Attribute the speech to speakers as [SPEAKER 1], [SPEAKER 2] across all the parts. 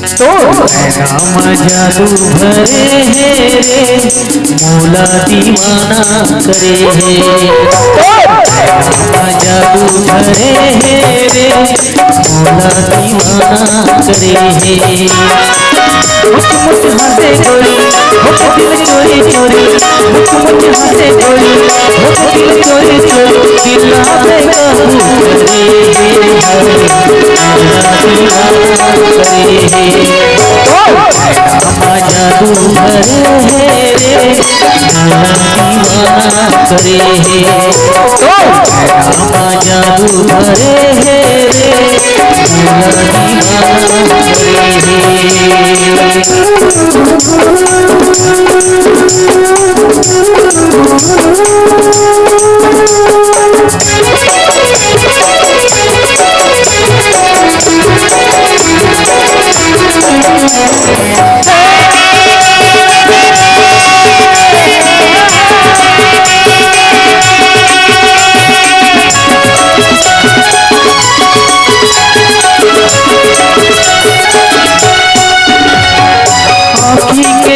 [SPEAKER 1] तो राम जादू भरे है रे मौला दीवाना करे है। राम जादू भरे है रे मौला दीवाना करे है। मुझ हंसे गोरी हो दिल चोरी चोरी, मुझ हंसे गोरी हो दिल चोरी चोरी, दिला पे काबू करे है मौला दीवाना करे है। राम जादू भरे है रे मौला दीवाना करे है। राम जादू भरे है रे मौला दीवाना करे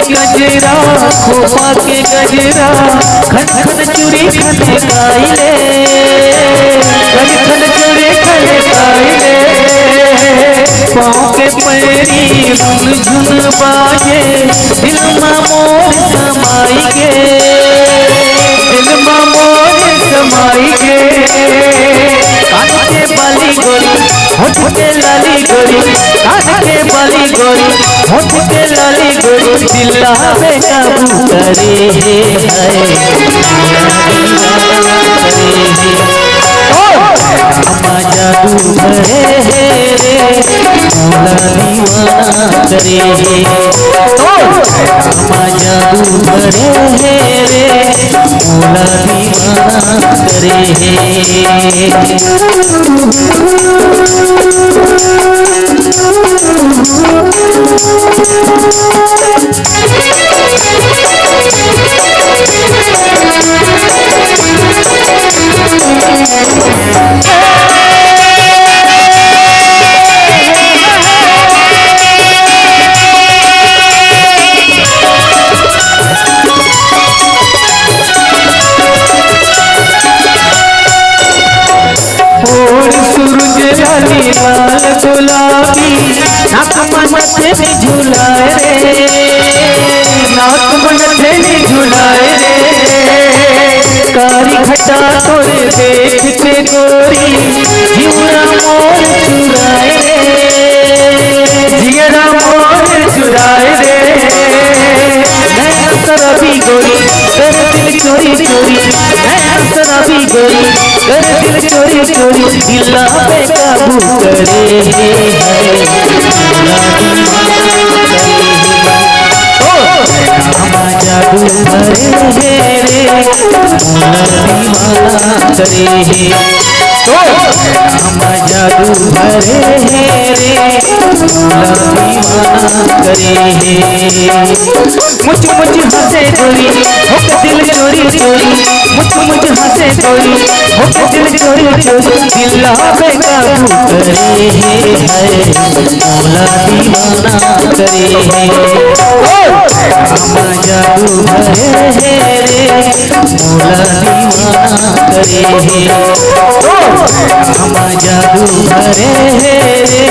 [SPEAKER 1] गजरा खोपा के गजरा खन खन चूड़ी खने काइले, खन खन चूड़ी खने काइले, पाँव के पैरी झुन झुन बाजे, दिल में मोर समाई गे, दिल में मोर समाई गे। कान के बाली गोरी होठ के लाली गोरी, कान के बाली गोरी होठ के लाली गोरी, दिला पे काबू करे है राम जादू भरे है रे मौला दीवाना करे है। राम जादू भरे है रे मौला दीवाना करे है। सूरज लाली लाल गुलाबी नाक मनथे में झुलाए रे, नाक मनथे में झुलाए रे। कारी घटा तोरे देख के गोरी जीवरा मोर चुराए रे, जीवरा मोर चुराए रे। नैना शराबी गोरी कर दिल चोरी चोरी, नैना शराबी गोरी कर दिल चोरी चोरी, दिला पे काबू करे है मौला दीवाना करे है। राम जादू भरे है रे मौला दीवाना करे है। राम जादू भरे है रे मौला दीवाना करे है। मुझ हंसे गोरी हो दिल चोरी चोरी, मुझ हंसे गोरी हो दिल चोरी चोरी, दिला पे काबू करे है मौला दीवाना करे है। राम जादू भरे है रे मौला दीवाना करे है। राम जादू भरे है रे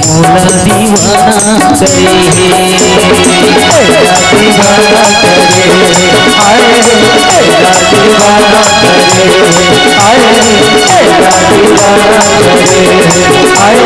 [SPEAKER 1] मौला दीवाना करे है। दीवाना करे आए दीवाना करे आए दीवाना करे आए